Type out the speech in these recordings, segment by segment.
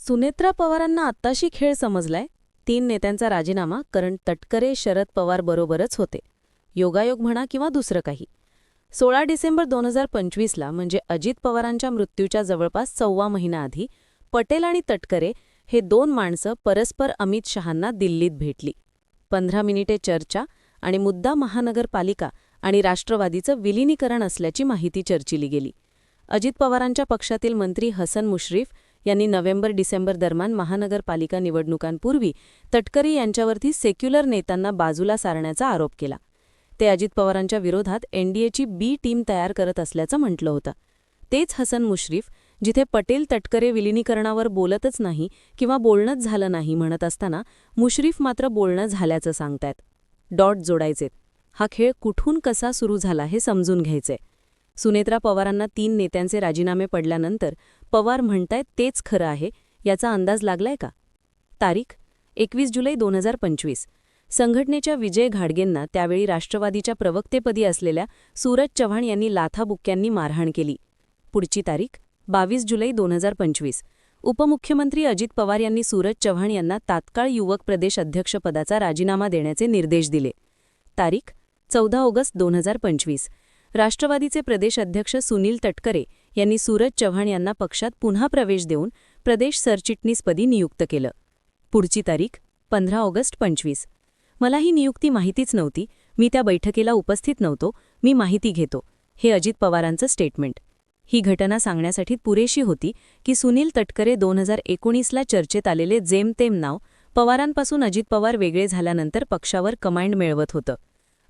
सुनेत्रा पवारांना आत्ताशी खेळ समजलाय. 3 नेत्यांचा राजीनामा, कारण तटकरे शरद पवार बरोबरच होते. योगायोग म्हणा किंवा दुसरं काही. 16 डिसेंबर 2025ला म्हणजे अजित पवारांच्या मृत्यूच्या जवळपास 1.25 महिन्याआधी पटेल आणि तटकरे हे 2 माणसं परस्पर अमित शहांना दिल्लीत भेटली. 15 मिनिटे चर्चा आणि मुद्दा महानगरपालिका आणि राष्ट्रवादीचं विलिनीकरण असल्याची माहिती चर्चिली गेली. अजित पवारांच्या पक्षातील मंत्री हसन मुश्रीफ यांनी नोव्हेंबर-डिसेंबर दरम्यान महानगरपालिका निवडणुकांपूर्वी तटकरे यांच्यावरती सेक्युलर नेत्यांना बाजूला सारण्याचा आरोप केला. ते अजित पवारांच्या विरोधात एनडीएची बी टीम तयार करत असल्याचं म्हटलं होतं. तेच हसन मुश्रीफ जिथे पटेल तटकरे विलिनीकरणावर बोलतच नाही किंवा बोलणंच झालं नाही म्हणत असताना मुश्रीफ मात्र बोलणं झाल्याचं सांगतायत. डॉट जोडायचेत. हा खेळ कुठून कसा सुरू झाला हे समजून घ्यायचंय. सुनेत्रा पवारांना 3 नेत्यांचे राजीनामे पडल्यानंतर पवार म्हणतायत तेच खरं आहे याचा अंदाज लागलाय का? तारीख 21 जुलै 2025. संघटनेच्या विजय घाडगेंना त्यावेळी राष्ट्रवादीच्या प्रवक्तेपदी असलेल्या सूरज चव्हाण यांनी लाथाबुक्क्यांनी मारहाण केली. पुढची तारीख 22 जुलै 2025. उपमुख्यमंत्री अजित पवार यांनी सूरज चव्हाण यांना तात्काळ युवक प्रदेश अध्यक्षपदाचा राजीनामा देण्याचे निर्देश दिले. तारीख 14 ऑगस्ट 2025. राष्ट्रवादीचे प्रदेश अध्यक्ष सुनील तटकरे यांनी सूरज चव्हाण यांना पक्षात पुन्हा प्रवेश देऊन प्रदेश सरचिटणीसपदी नियुक्त केलं. पुढची तारीख 15 ऑगस्ट 25. मला ही नियुक्ती माहितीच नव्हती, मी त्या बैठकीला उपस्थित नव्हतो, मी माहिती घेतो, हे अजित पवारांचं स्टेटमेंट. ही घटना सांगण्यासाठी पुरेशी होती की सुनील तटकरे 2019ला चर्चेत आलेले जेमतेम नाव पवारांपासून अजित पवार वेगळे झाल्यानंतर पक्षावर कमांड मिळवत होतं.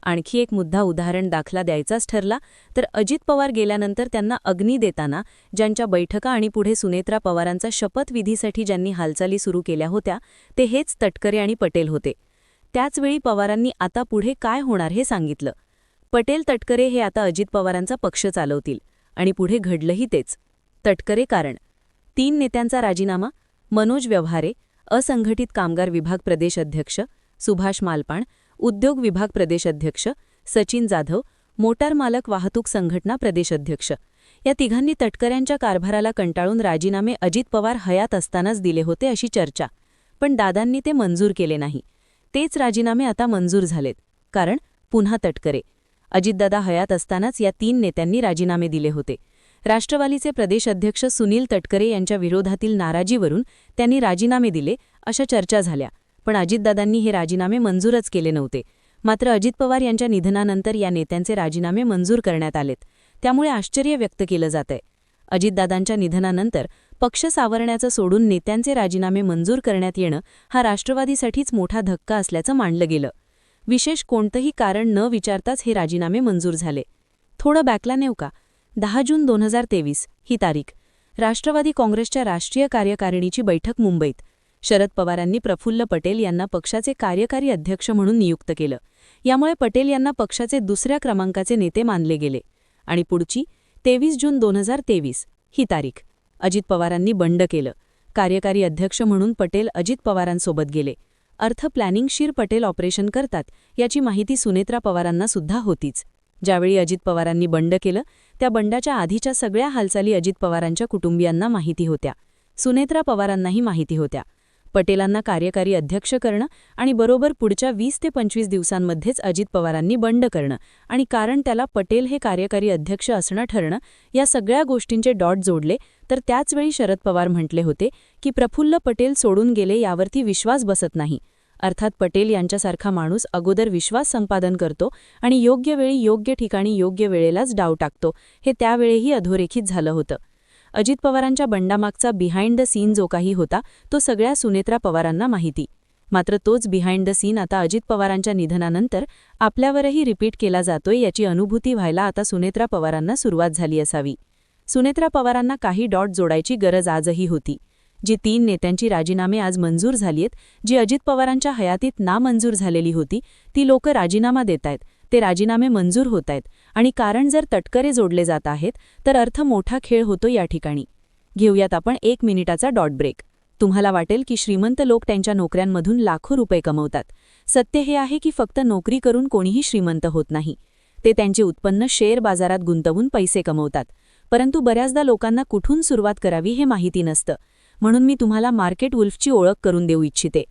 आणखी एक मुद्दा उदाहरण दाखला द्यायचाच ठरला तर अजित पवार गेल्यानंतर त्यांना अग्नी देताना ज्यांच्या बैठका आणि पुढे सुनेत्रा पवारांचा शपथविधीसाठी ज्यांनी हालचाली सुरू केल्या होत्या ते हेच तटकरे आणि पटेल होते. त्याचवेळी पवारांनी आता पुढे काय होणार हे सांगितलं. पटेल तटकरे हे आता अजित पवारांचा पक्ष चालवतील आणि पुढे घडलंही तेच. तटकरे कारण 3 नेत्यांचा राजीनामा. मनोज व्यवहारे, असंघटित कामगार विभाग प्रदेश अध्यक्ष, सुभाष मालपाण, उद्योग विभाग प्रदेश अध्यक्ष, सचिन जाधव, मोटार मालक वाहतूक संघटना प्रदेश अध्यक्ष. या तिघांनी तटकऱ्यांच्या कारभाराला कंटाळून राजीनामे अजित पवार हयात असतानाच दिले होते अशी चर्चा. पण दादांनी ते मंजूर केले नाही. तेच राजीनामे आता मंजूर झालेत. कारण पुन्हा तटकरे. अजितदादा हयात असतानाच या 3 नेत्यांनी राजीनामे दिले होते. राष्ट्रवादीचे प्रदेश अध्यक्ष सुनील तटकरे यांच्या विरोधातील नाराजीवरून त्यांनी राजीनामे दिले अशा चर्चा झाल्या. पण अजितदादांनी हे राजीनामे मंजूरच केले नव्हते. मात्र अजित पवार यांच्या निधनानंतर या नेत्यांचे राजीनामे मंजूर करण्यात आलेत. त्यामुळे आश्चर्य व्यक्त केलं जातंय. अजितदादांच्या निधनानंतर पक्ष सावरण्याचं सोडून नेत्यांचे राजीनामे मंजूर करण्यात येणं हा राष्ट्रवादीसाठीच मोठा धक्का असल्याचं मानलं गेलं. विशेष कोणतंही कारण न विचारताच हे राजीनामे मंजूर झाले. थोडं बॅकला नेऊ का? 10 जून 2023 ही तारीख. राष्ट्रवादी काँग्रेसच्या राष्ट्रीय कार्यकारिणीची बैठक मुंबईत. शरद पवारांनी प्रफुल्ल पटेल यांना पक्षाचे कार्यकारी अध्यक्ष म्हणून नियुक्त केलं. यामुळे पटेल यांना पक्षाचे 2ऱ्या क्रमांकाचे नेते मानले गेले. आणि पुढची 23 जून 2023 ही तारीख. अजित पवारांनी बंड केलं. कार्यकारी अध्यक्ष म्हणून पटेल अजित पवारांसोबत गेले. अर्थ प्लॅनिंगशीर पटेल ऑपरेशन करतात याची माहिती सुनेत्रा पवारांना सुद्धा होतीच. ज्यावेळी अजित पवारांनी बंड केलं त्या बंडाच्या आधीच्या सगळ्या हालचाली अजित पवारांच्या कुटुंबियांना माहिती होत्या. सुनेत्रा पवारांनाही माहिती होत्या. पटेलांना कार्यकारी अध्यक्ष करणं आणि बरोबर पुढच्या 20 ते 25 दिवसांमध्येच अजित पवारांनी बंड करणं आणि कारण त्याला पटेल हे कार्यकारी अध्यक्ष असणं ठरणं या सगळ्या गोष्टींचे डॉट जोडले तर त्याचवेळी शरद पवार म्हटले होते की प्रफुल्ल पटेल सोडून गेले यावरती विश्वास बसत नाही. अर्थात पटेल यांच्यासारखा माणूस अगोदर विश्वास संपादन करतो आणि योग्य वेळी योग्य ठिकाणी योग्य वेळेलाच डाव टाकतो हे त्यावेळेही अधोरेखित झालं होतं. अजित पवारांच्या बंडामागचा बिहाइंड द सीन जो काही होता तो सगळ्या सुनेत्रा पवारांना माहिती. मात्र तोच बिहाइंड द सीन आता अजित पवारांच्या निधनानंतर आपल्यावरही रिपीट केला जातोय याची अनुभूती व्हायला आता सुनेत्रा पवारांना सुरुवात झाली असावी. सुनेत्रा पवारांना काही डॉट जोडायची गरज आजही होती. जी 3 नेत्यांची राजीनामे आज मंजूर झालीयत, जी अजित पवारांच्या हयातीत नामंजूर झालेली होती, ती लोक राजीनामा देतायत, ते राजीनामे मंजूर होतायत आणि कारण जर तटकरे जोडले जात आहेत तर अर्थ मोठा खेळ होतो या ठिकाणी. घेऊयात आपण 1 मिनिटाचा डॉट ब्रेक. तुम्हाला वाटेल की श्रीमंत लोक त्यांच्या नोकऱ्यांमधून लाखो रुपये कमवतात. सत्य हे आहे की फक्त नोकरी करून कोणीही श्रीमंत होत नाही. ते त्यांचे उत्पन्न शेअर बाजारात गुंतवून पैसे कमवतात. परंतु बऱ्याचदा लोकांना कुठून सुरुवात करावी हे माहिती नसतं. म्हणून मी तुम्हाला मार्केट वुल्फची ओळख करून देऊ इच्छिते.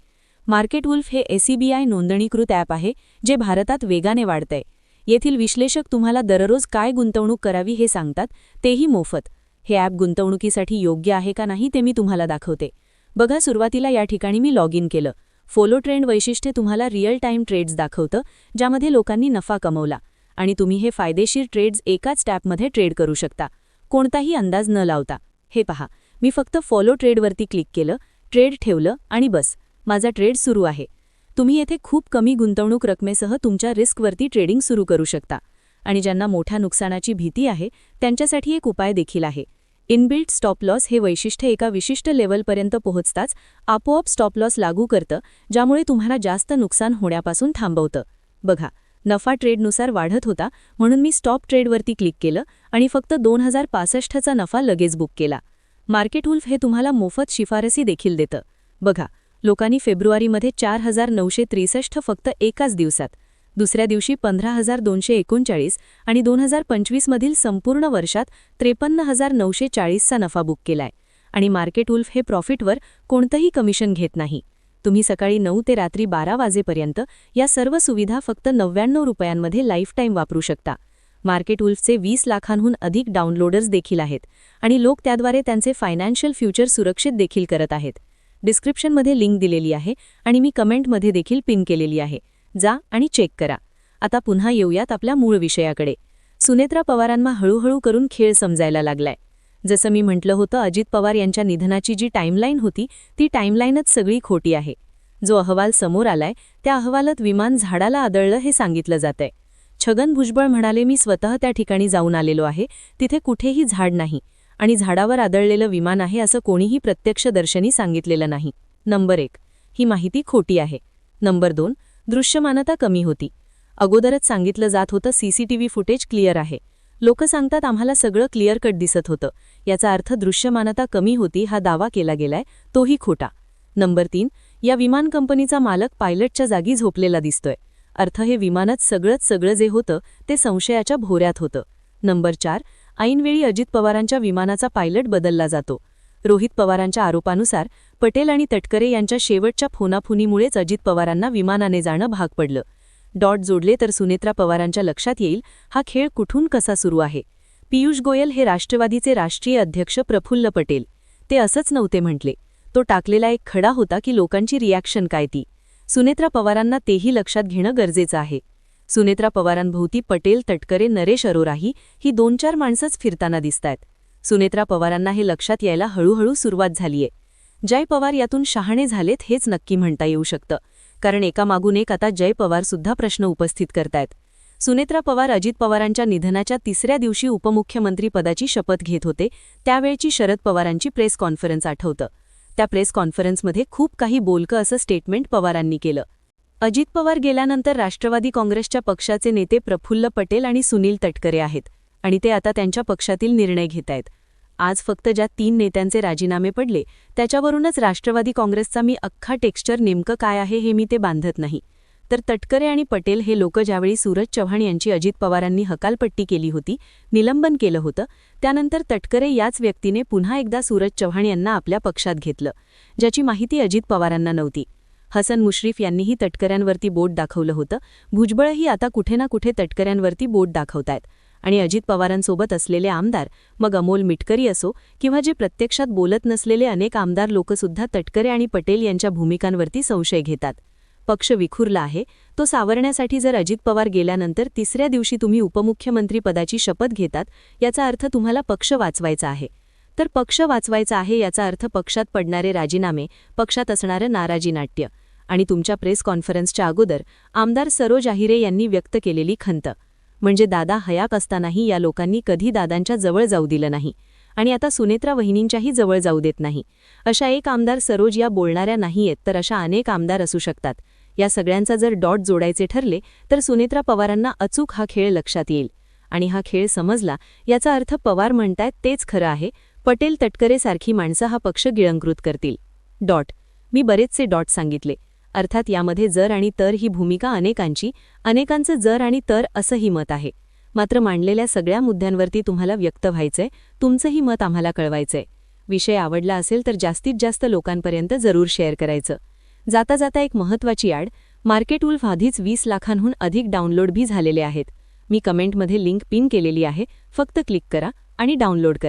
मार्केट वुल्फ हे SEBI नोंदणीकृत ॲप आहे जे भारतात वेगाने वाढतंय. येथील विश्लेषक तुम्हाला दररोज काय गुंतवणूक करावी हे सांगतात, तेही मोफत. हे ॲप गुंतवणुकीसाठी योग्य आहे का नाही ते मी तुम्हाला दाखवते. बघा, सुरुवातीला या ठिकाणी मी लॉग इन केलं. फॉलो ट्रेंड वैशिष्ट्य तुम्हाला रिअल टाईम ट्रेड्स दाखवतं, ज्यामध्ये लोकांनी नफा कमवला. आणि तुम्ही हे फायदेशीर ट्रेड्स एकाच टॅपमध्ये ट्रेड करू शकता, कोणताही अंदाज न लावता. हे पहा, मी फक्त फॉलो ट्रेडवरती क्लिक केलं, ट्रेड ठेवलं आणि बस, माझा ट्रेड सुरू आहे. तुम्ही येथे खूप कमी गुंतवणूक रकमेसह तुमच्या रिस्कवरती ट्रेडिंग सुरू करू शकता. आणि ज्यांना मोठ्या नुकसानाची भीती आहे त्यांच्यासाठी एक उपाय देखील आहे. इनबिल्ट स्टॉप लॉस हे वैशिष्ट्य एका विशिष्ट लेवलपर्यंत पोहोचताच आपोआप स्टॉप लॉस लागू करतं, ज्यामुळे तुम्हाला जास्त नुकसान होण्यापासून थांबवतं. बघा, नफा ट्रेडनुसार वाढत होता म्हणून मी स्टॉप ट्रेडवरती क्लिक केलं आणि फक्त 2065चा नफा लगेच बुक केला. मार्केट वुल्फ हे तुम्हाला मोफत शिफारसी देखील देतं. बघा, लोकांनी फेब्रुवारीमध्ये 4963 फक्त एकाच दिवसात, दुसऱ्या दिवशी 15239 आणि 2025मधील संपूर्ण वर्षात 53940चा नफा बुक केलाय. आणि मार्केट वुल्फ हे प्रॉफिटवर कोणतंही कमिशन घेत नाही. तुम्ही सकाळी 9 ते रात्री 12 वाजेपर्यंत या सर्व सुविधा फक्त 99 रुपयांमध्ये लाईफ टाईम वापरू शकता. मार्केट वुल्फचे 20 लाखांहून अधिक डाउनलोडर्स देखील आहेत आणि लोक त्याद्वारे त्यांचे फायनान्शियल फ्युचर सुरक्षित देखील करत आहेत. डिस्क्रिप्शनमध्ये लिंक दिलेली आहे आणि मी कमेंटमध्ये देखील पिन केलेली आहे. जा आणि चेक करा. आता पुन्हा येऊयात आपल्या मूळ विषयाकडे. सुनेत्रा पवारांना हळूहळू करून खेळ समजायला लागलाय. जसं मी म्हटलं होतं, अजित पवार यांच्या निधनाची जी टाईमलाईन होती ती टाईमलाईनच सगळी खोटी आहे. जो अहवाल समोर आलाय त्या अहवालात विमान झाडाला आदळलं हे सांगितलं जातंय. छगन भुजबळ म्हणाले, मी स्वतः त्या ठिकाणी जाऊन आलेलो आहे, तिथे कुठेही झाड नाही आणि झाडावर आदळलेलं विमान आहे असं कोणीही प्रत्यक्षदर्शनी सांगितलेलं नाही. नंबर 1, ही माहिती खोटी आहे. नंबर 2, दृश्यमानता कमी होती. अगोदरच सांगितलं जात होतं CCTV फुटेज क्लिअर आहे. लोक सांगतात आम्हाला सगळं क्लिअर कट दिसत होतं. याचा अर्थ दृश्यमानता कमी होती हा दावा केला गेलाय, तोही खोटा. नंबर 3, या विमान कंपनीचा मालक पायलटच्या जागी झोपलेला दिसतोय. अर्थ हे विमानात सगळं जे होतं ते संशयाच्या भोऱ्यात होतं. नंबर 4, ऐनवेळी अजित पवारांच्या विमानाचा पायलट बदलला जातो. रोहित पवारांच्या आरोपानुसार पटेल आणि तटकरे यांच्या शेवटच्या फोनाफोनीमुळेच अजित पवारांना विमानाने जाणं भाग पडलं. डॉट जोडले तर सुनेत्रा पवारांच्या लक्षात येईल हा खेळ कुठून कसा सुरू आहे. पियुष गोयल हे राष्ट्रवादीचे राष्ट्रीय अध्यक्ष प्रफुल्ल पटेल, ते असंच नव्हते म्हटले. तो टाकलेला एक खडा होता की लोकांची रिॲक्शन काय ती. सुनेत्रा पवारांना तेही लक्षात घेणं गरजेचं आहे. सुनेत्रा पवारांभोवती पटेल, तटकरे, नरेश अरोराही ही 2-4 माणसंच फिरताना दिसतायत. सुनेत्रा पवारांना हे लक्षात यायला हळूहळू सुरुवात झालीये. जय पवार यातून शहाणे झालेत हेच नक्की म्हणता येऊ शकतं, कारण एकामागून एक आता जय पवार सुद्धा प्रश्न उपस्थित करतायत. सुनेत्रा पवार अजित पवारांच्या निधनाच्या 3ऱ्या दिवशी उपमुख्यमंत्री पदाची शपथ घेत होते. त्यावेळची शरद पवारांची प्रेस कॉन्फरन्स आठवतं. त्या प्रेस कॉन्फरन्समध्ये खूप काही बोलकं असं स्टेटमेंट पवारांनी केलं. अजित पवार गेल्यानंतर राष्ट्रवादी काँग्रेसच्या पक्षाचे नेते प्रफुल्ल पटेल आणि सुनील तटकरे आहेत आणि ते आता त्यांच्या पक्षातील निर्णय घेतायत. आज फक्त ज्या 3 नेत्यांचे राजीनामे पडले त्याच्यावरूनच राष्ट्रवादी काँग्रेसचा मी अख्खा टेक्स्चर नेमकं काय आहे हे मी ते बांधत नाही. तर तटकरे आणि पटेल हे लोक ज्यावेळी सूरज चव्हाण यांची अजित पवारांनी हकालपट्टी केली होती, निलंबन केलं होतं, त्यानंतर तटकरे याच व्यक्तीने पुन्हा एकदा सूरज चव्हाण यांना आपल्या पक्षात घेतलं, ज्याची माहिती अजित पवारांना नव्हती. हसन मुश्रीफ यांनीही तटकऱ्यांवरती बोट दाखवलं होतं. भुजबळही आता कुठे ना कुठे तटकऱ्यांवरती बोट दाखवतायत. आणि अजित पवारांसोबत असलेले आमदार, मग अमोल मिटकरी असो किंवा जे प्रत्यक्षात बोलत नसलेले अनेक आमदार लोकसुद्धा तटकरे आणि पटेल यांच्या भूमिकांवरती संशय घेतात. पक्ष विखुरला आहे, तो सावरण्यासाठी जर अजित पवार गेल्यानंतर 3ऱ्या दिवशी तुम्ही उपमुख्यमंत्री पदाची शपथ घेतात, याचा अर्थ तुम्हाला पक्ष वाचवायचा आहे. तर पक्ष वाचवायचा आहे याचा अर्थ पक्षात पडणारे राजीनामे, पक्षात असणारं नाराजी नाट्य आणि तुमच्या प्रेस कॉन्फरन्सच्या अगोदर आमदार सरोज आहिरे यांनी व्यक्त केलेली खंत, म्हणजे दादा हयात असतानाही या लोकांनी कधी दादांच्या जवळ जाऊ दिलं नाही आणि आता सुनेत्रा वहिनींच्याही जवळ जाऊ देत नाही. अशा एक आमदार सरोज या बोलणाऱ्या नाहीयेत, तर अशा अनेक आमदार असू शकतात. या सगळ्यांचा जर डॉट जोडायचे ठरले तर सुनेत्रा पवारांना अचूक हा खेळ लक्षात येईल. आणि हा खेळ समजला याचा अर्थ पवार म्हणतायत तेच खरं आहे, पटेल तटकरे सारखी माणसं हा पक्ष गिळंकृत करतील. डॉट. मी बरेचसे डॉट सांगितले. अर्थात यामध्ये जर आणि तर ही भूमिका अनेकांचं जर आणि तर असंही मत आहे. मात्र मांडलेल्या सगळ्या मुद्द्यांवरती तुम्हाला व्यक्त व्हायचंय, तुमचंही मत आम्हाला कळवायचंय. विषय आवडला असेल तर जास्तीत जास्त लोकांपर्यंत जरूर शेअर करायचं. जाता जाता एक महत्त्वाची ॲड, मार्केट वुल्फ आधीच 20 लाखांहून अधिक डाउनलोड भी झालेले आहेत. मी कमेंटमध्ये लिंक पिन केलेली आहे, फक्त क्लिक करा आणि डाउनलोड करा.